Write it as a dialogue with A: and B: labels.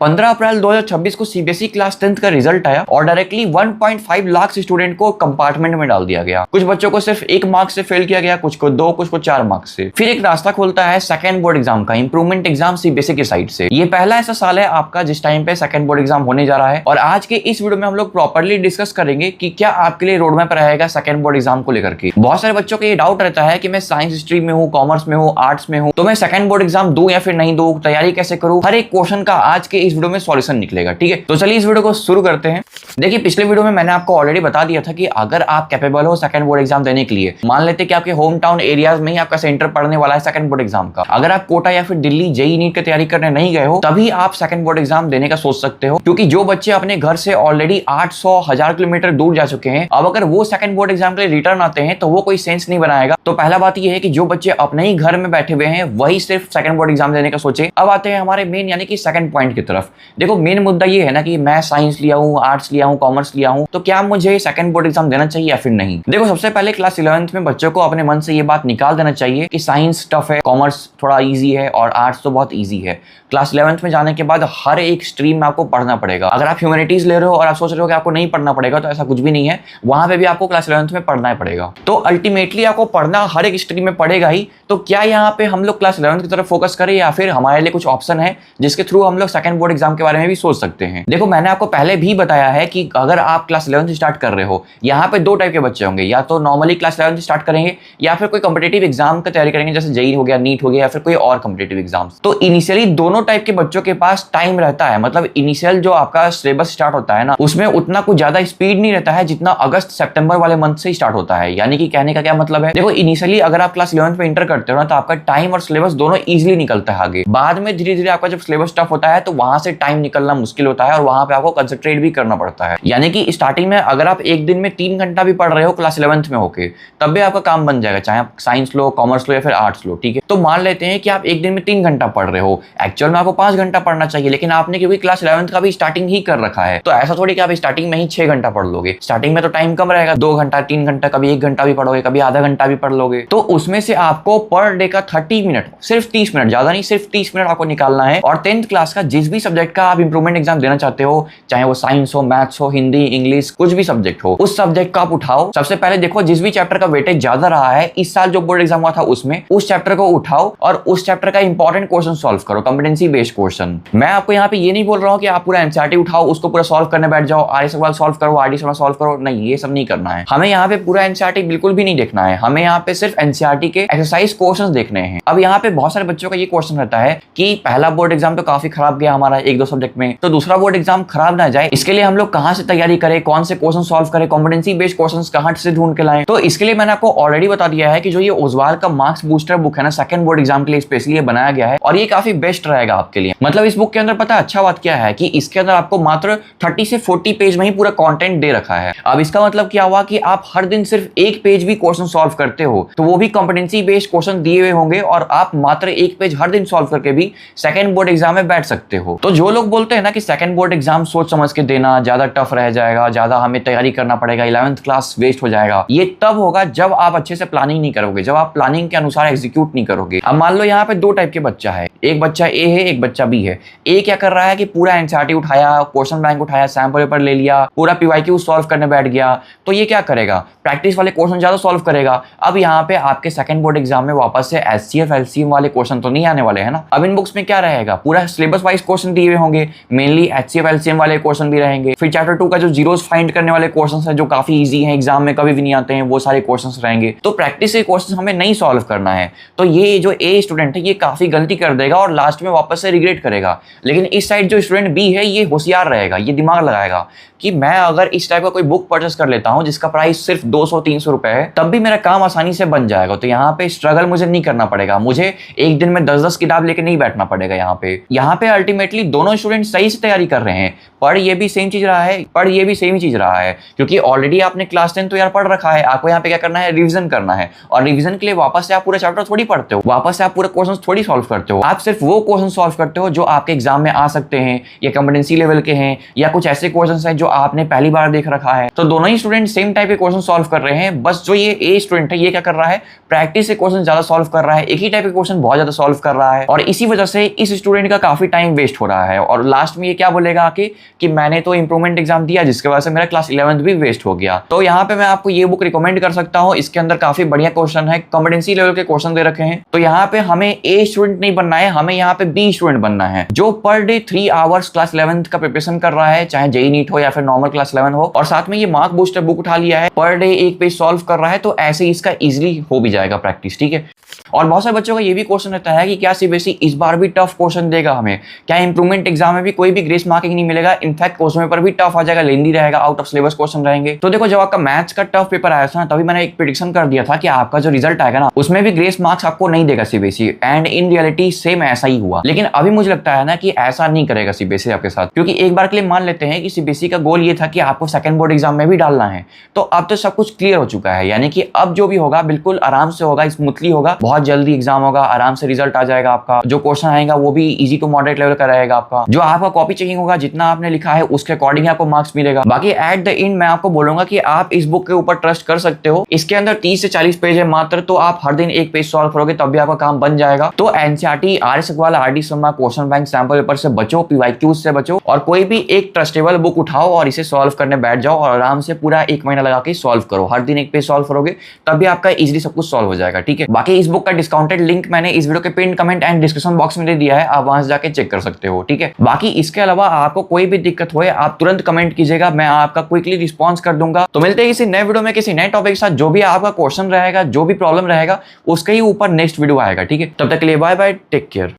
A: 15 अप्रैल 2026 को CBSE class 10th का result आया और डायरेक्टली 1.5 लाख स्टूडेंट को कंपार्टमेंट में डाल दिया गया। कुछ बच्चों को सिर्फ 1 मार्क्स से फेल किया गया, कुछ को 2, कुछ को 4 मार्क्स से। फिर एक रास्ता खोलता है सेकंड बोर्ड एग्जाम का, इंप्रूवमेंट एग्जाम सीबीएसई की साइड से। ये पहला ऐसा साल है आपका जिस टाइम पे सेकंड बोर्ड एग्जाम होने जा रहा है और आज के इस वीडियो में हम लोग प्रॉपर्ली डिस्कस करेंगे कि क्या आपके लिए रोड मैप रहेगा सेकंड बोर्ड एग्जाम को लेकर के। बहुत सारे बच्चों को ये डाउट रहता है कि मैं साइंस स्ट्रीम में हूँ, कॉमर्स में हूँ, आर्ट्स में हूँ, तो मैं सेकंड बोर्ड एग्जाम दूं या फिर नहीं दूं, तैयारी कैसे करूं। हर एक क्वेश्चन का आज के इस वीडियो में सॉल्यूशन निकलेगा। ठीक है, तो चलिए इस वीडियो को शुरू करते हैं। देखिए, पिछले वीडियो में मैंने आपको ऑलरेडी बता दिया था कि अगर आप कैपेबल हो सेकंड बोर्ड एग्जाम देने के लिए, मान लेते कि आपके होम टाउन एरियाज में ही आपका सेंटर पड़ने वाला है सेकंड बोर्ड एग्जाम का, अगर आप कोटा या फिर दिल्ली जेईई नीट की तैयारी करने नहीं गए हो, तभी आप सेकंड बोर्ड एग्जाम देने का सोच सकते हो। क्योंकि जो बच्चे अपने घर से ऑलरेडी 800-1000 किलोमीटर दूर जा चुके हैं, अब अगर वो सेकंड बोर्ड एग्जाम के लिए रिटर्न आते हैं तो वो कोई सेंस नहीं बनाएगा। तो पहला बात यह है कि जो बच्चे अपने ही घर में बैठे हुए हैं वही सिर्फ सेकंड बोर्ड एग्जाम देने का सोचे। अब आते हैं हमारे मेन यानी कि सेकंड पॉइंट की तरफ। देखो, मेन मुद्दा ये है ना कि मैं साइंस लिया हूँ, आर्ट्स लिया हूँ, कॉमर्स लिया हूँ, तो क्या मुझे सेकंड बोर्ड एग्जाम देना चाहिए या फिर नहीं। देखो, सबसे पहले क्लास 11th में बच्चों को अपने मन से ये बात निकाल देना चाहिए कि साइंस टफ है, कॉमर्स थोड़ा इजी है और आर्ट्स तो बहुत इजी है। क्लास 11th में जाने के बाद हर एक स्ट्रीम में आपको पढ़ना पड़ेगा। अगर आप ह्यूमैनिटीज ले रहे हो और आप सोच रहे हो कि आपको नहीं पढ़ना पड़ेगा, तो ऐसा कुछ भी नहीं है, वहां पे भी आपको क्लास 11th में पढ़ना ही पड़ेगा। तो अल्टीमेटली आपको पढ़ना हर एक स्ट्रीम में पड़ेगा ही। तो क्या यहाँ पे हम लोग क्लास 11th की तरफ फोकस करें या फिर हमारे लिए कुछ ऑप्शन है जिसके थ्रू हम लोग सेकंड बोर्ड एग्जाम के बारे में भी सोच सकते हैं। देखो, मैंने आपको पहले भी बताया है कि अगर आप क्लास 11th स्टार्ट कर रहे हो, यहाँ पे 2 टाइप के बच्चे होंगे, या तो नॉर्मली क्लास 11th स्टार्ट करेंगे या फिर कोई कॉम्पिटिटिव एग्जाम की तैयारी करेंगे, जैसे जेईई हो गया, नीट हो गया, या फिर कोई और कॉम्पिटिटिव एग्जाम। तो इनिशियली दोनों टाइप के बच्चों के पास टाइम रहता है। मतलब इनिशियल जो आपका सिलेबस स्टार्ट होता है ना, उसमें उतना कुछ ज्यादा स्पीड नहीं रहता है जितना अगस्त सितंबर वाले मंथ से स्टार्ट होता है। यानी कि कहने का क्या मतलब है, देखो इनिशियली अगर आप क्लास 11th में इंटर करते हो ना, तो आपका टाइम और सिलेबस दोनों इजीली निकलता है आगे। बाद में धीरे धीरे आपका जब सिलेबस टफ होता है तो वहां से टाइम निकलना मुश्किल होता है और वहां पे आपको कंसंट्रेट भी करना पड़ता है। यानी कि स्टार्टिंग में अगर आप एक दिन में 3 घंटा भी पढ़ रहे हो क्लास 11th में होके, तब भी आपका काम बन जाएगा, चाहे आप साइंस लो, कॉमर्स लो या फिर आर्ट्स लो। ठीक है, तो मान लेते हैं कि आप एक दिन में 3 घंटा पढ़ रहे हो, एक्चुअल में आपको 5 घंटा पढ़ना चाहिए, लेकिन आपने क्योंकि क्लास 11th का भी स्टार्टिंग ही कर रखा है, तो ऐसा थोड़ी कि आप स्टार्टिंग में ही 6 घंटा पढ़ लोगे। स्टार्टिंग में तो टाइम कम रहेगा, 2 घंटा, 3 घंटा, कभी 1 घंटा भी पढ़ोगे, कभी आधा घंटा भी पढ़ लोगे। तो उसमें से आपको पर डे का 30 मिनट, सिर्फ 30 मिनट, ज्यादा नहीं, सिर्फ 30 मिनट आपको निकालना है। और 10th क्लास का जिस भी सब्जेक्ट का आप इंप्रूवमेंट एग्जाम देना चाहते हो, चाहे वो साइंस हो, मैथ्स हो, हिंदी, इंग्लिश, कुछ भी सब्जेक्ट हो, उस सब्जेक्ट का आप उठाओ। सबसे पहले देखो जिस भी चैप्टर का वेटेज ज्यादा रहा है इस साल जो बोर्ड एग्जाम हुआ था उसमें, उस चैप्टर को उठाओ और उस चैप्टर का इंपॉर्टेंट क्वेश्चन सॉल्व करो, कॉम्पिटेंसी बेस्ड क्वेश्चन। मैं आपको यहाँ पे ये नहीं बोल रहा हूँ कि आप पूरा एनसीईआरटी उठाओ, उसको पूरा सॉल्व करने बैठ जाओ, आरए सवाल सॉल्व करो, आरडी सवाल सॉल्व करो, नहीं, ये सब नहीं करना है। हमें यहाँ पे पूरा एनसीईआरटी बिल्कुल भी नहीं देखना है, हमें यहाँ पे सिर्फ एनसीईआरटी के एक्सरसाइज क्वेश्चंस देखने हैं। अब यहाँ पे बहुत सारे बच्चों का ये क्वेश्चन रहता है कि पहला बोर्ड एग्जाम तो काफी खराब गया हमारा 1-2 सब्जेक्ट में, तो दूसरा बोर्ड एग्जाम खराब ना जाए, इसके लिए हम लोग कहाँ से तैयारी करें, कौन से क्वेश्चन सॉल्व करें, कॉम्पिटेंसी बेस्ड क्वेश्चंस कहाँ से ढूंढ के लाएं। तो इसके लिए मैंने आपको ऑलरेडी बता दिया है कि जो ये ओजवाल का मार्क्स बूस्टर बुक है ना, सेकंड बोर्ड एग्जाम के लिए स्पेशली बनाया गया है और ये काफी बेस्ट रहेगा आपके लिए। मतलब इस बुक के अंदर पता है अच्छा बात क्या है कि इसके अंदर आपको मात्र 30 से 40 पेज में ही पूरा कंटेंट दे रखा है। अब इसका मतलब क्या हुआ कि आप हर दिन सिर्फ 1 पेज भी क्वेश्चन सॉल्व करते हो, तो वो भी कॉम्पिटेंसी बेस्ड क्वेश्चन दिए हुए होंगे और आप मात्र 1 पेज हर दिन सॉल्व करके भी सेकंड बोर्ड एग्जाम में बैठ सकते हो। तो जो लोग बोलते हैं ना कि सेकंड बोर्ड एग्जाम सोच समझ के देना, ज्यादा टफ रह जाएगा, ज्यादा हमें तैयारी करना पड़ेगा, 11th क्लास वेस्ट हो जाएगा, ये तब होगा जब आप अच्छे से प्लानिंग नहीं करोगे, जब आप प्लानिंग के अनुसार एग्जीक्यूट नहीं करोगे। अब मान लो यहाँ पे 2 टाइप के बच्चा है, एक बच्चा ए है, एक बच्चा बी है। ए क्या कर रहा है कि पूरा एनसीईआरटी उठाया, क्वेश्चन बैंक उठाया, सैंपल पेपर ले लिया, पूरा पीवाईक्यू सॉल्व करने बैठ गया, तो ये क्या करेगा, प्रैक्टिस वाले क्वेश्चन ज्यादा सॉल्व करेगा। अब यहाँ पे आपके सेकंड बोर्ड एग्जाम में वापस से एचसीएफ एलसीएम वाले क्वेश्चन तो नहीं आने वाले हैं ना। अब इन बुक्स में क्या रहेगा, पूरा सिलेबस वाइज क्वेश्चन दिए हुए होंगे, मेनली एचसीएफ एलसीएम वाले क्वेश्चन भी रहेंगे। फिर चैप्टर 2 का जो जीरोस फाइंड करने वाले क्वेश्चंस हैं जो काफी इजी हैं, एग्जाम में कभी भी नहीं आते हैं, वो सारे क्वेश्चंस रहेंगे। तो प्रैक्टिस के क्वेश्चन हमें नहीं सॉल्व करना है। तो ये जो ए स्टूडेंट है ये काफी गलती कर देगा और लास्ट में वापस से रिग्रेट करेगा। लेकिन इस साइड जो स्टूडेंट बी है ये होशियार रहेगा, ये दिमाग लगाएगा कि मैं अगर इस टाइप का कोई बुक परचेस कर लेता हूं जिसका प्राइस सिर्फ 200-300 रुपए है, तब भी मेरा काम आसानी से बन जाएगा। तो यहाँ पे स्ट्रगल मुझे नहीं करना पड़ेगा, मुझे एक दिन में 10-10 किताब लेके नहीं बैठना पड़ेगा। यहाँ पे अल्टीमेटली दोनों स्टूडेंट सही से तैयारी कर रहे हैं, पढ़ ये भी सेम चीज रहा है, पढ़ ये भी सेम ही चीज रहा है, क्योंकि ऑलरेडी आपने क्लास 10 तो यार पढ़ रखा है। आपको यहाँ पे क्या करना है, रिविजन करना है। और रिविजन के लिए वापस से आप पूरा चैप्टर थोड़ी पढ़ते हो, वापस से आप पूरे क्वेश्चन थोड़ी सॉल्व करते हो। आप सिर्फ वो क्वेश्चन सॉल्व करते हो जो आपके एग्जाम में आ सकते हैं, या कॉम्पिटेंसी लेवल के हैं, या कुछ ऐसे क्वेश्चन हैं जो आपने पहली बार देख रखा है। तो दोनों ही स्टूडेंट सेम टाइप के क्वेश्चन सॉल्व कर रहे हैं, बस जो ये ए स्टूडेंट है ये क्या कर रहा है, प्रैक्टिस से क्वेश्चन ज्यादा सॉल्व कर रहा है, एक ही टाइप के क्वेश्चन बहुत ज्यादा सॉल्व कर रहा है, और इसी वजह से इस स्टूडेंट का काफी टाइम वेस्ट हो रहा है। और लास्ट में ये क्या बोलेगा कि मैंने तो इंप्रूवमेंट एग्जाम दिया जिसकी वजह से मेरा क्लास 11th भी वेस्ट हो गया। तो यहाँ पे मैं आपको ये बुक रिकमेंड कर सकता हूँ। इसके अंदर काफी बढ़िया क्वेश्चन है, कॉम्पिटेंसी लेवल के क्वेश्चन दे रखे हैं। तो यहाँ पे हमें ए स्टूडेंट नहीं बनना है, हमें यहाँ पे बी स्टूडेंट बनना है, जो per day 3 hours class 11th का प्रिपरेशन कर रहा है, चाहे जेई नीट हो या फिर नॉर्मल क्लास 11 हो, और साथ में ये मार्क बूस्टर बुक उठा लिया है, पर डे एक पेज सॉल्व कर रहा है। तो ऐसे ही इसका इजिली हो भी जाएगा प्रैक्टिस, ठीक है। और बहुत सारे बच्चों का ये भी क्वेश्चन रहता है कि क्या सीबीएसई इस बार भी टफ क्वेश्चन देगा हमें, क्या इंप्रूवमेंट एग्जाम में भी कोई भी ग्रेस मार्किंग नहीं मिलेगा, इनफैक्ट क्वेश्चन पेपर भी टफ आ जाएगा, लेंदी रहेगा, आउट ऑफ सिलेबस क्वेश्चन रहेंगे। तो देखो, जब आपका मैथ्स का टफ पेपर आया था ना, तभी मैंने एक प्रेडिक्शन कर दिया था कि आपका जो रिजल्ट आएगा ना, उसमें भी ग्रेस मार्क्स आपको नहीं देगा CBSE, and in reality same ऐसा ही हुआ। लेकिन अभी मुझे लगता है ना कि ऐसा नहीं करेगा सीबीएसई आपके साथ, क्योंकि एक बार के लिए मान लेते हैं कि सीबीएसई का गोल ये था कि आपको सेकंड बोर्ड एग्जाम में भी डालना है। तो अब तो सब कुछ क्लियर हो चुका है, यानी कि अब जो भी होगा बिल्कुल आराम से होगा, स्मूथली होगा, बहुत जल्दी एग्जाम होगा, आराम से रिजल्ट आ जाएगा आपका। जो क्वेश्चन आएगा वो भी इजी टू मॉडरेट लेवल का रहेगा आपका। जो आपका कॉपी चेकिंग होगा, जितना आपने लिखा है उसके अकॉर्डिंग आपको मार्क्स मिलेगा। बाकी एट द एंड मैं आपको बोलूंगा कि आप इस बुक के ऊपर ट्रस्ट कर सकते हो। इसके अंदर 30 से 40 पेज है मात्र, तो आप हर दिन एक पेज सॉल्व करोगे तब भी आपका काम बन जाएगा। तो NCERT, R S. Agarwal, R D. Sharma question bank sample paper से बचो, पीवाईक्यूज से बचो, और कोई भी एक ट्रस्टेबल बुक उठाओ और इसे सॉल्व करने बैठ जाओ और आराम से पूरा 1 महीना लगा के सॉल्व करो। हर दिन एक पेज सॉल्व करोगे तब भी आपका इजीली सब कुछ सॉल्व हो जाएगा, ठीक है। बाकी इस बुक का डिस्काउंटेड लिंक मैंने इस वीडियो के pin comment and description box में दे दिया है, आप वहां से जाके चेक कर सकते हो, ठीक है। बाकी इसके अलावा आपको कोई भी दिक्कत हो आप तुरंत कमेंट कीजिएगा, मैं आपका क्विकली रिस्पॉन्स कर दूंगा। तो मिलते हैं किसी नए वीडियो में किसी नए टॉपिक के साथ। जो भी आपका क्वेश्चन रहेगा, जो भी प्रॉब्लम रहेगा, उसके ही ऊपर नेक्स्ट वीडियो आएगा, ठीक है। तब तक के लिए बाय बाय, टेक केयर।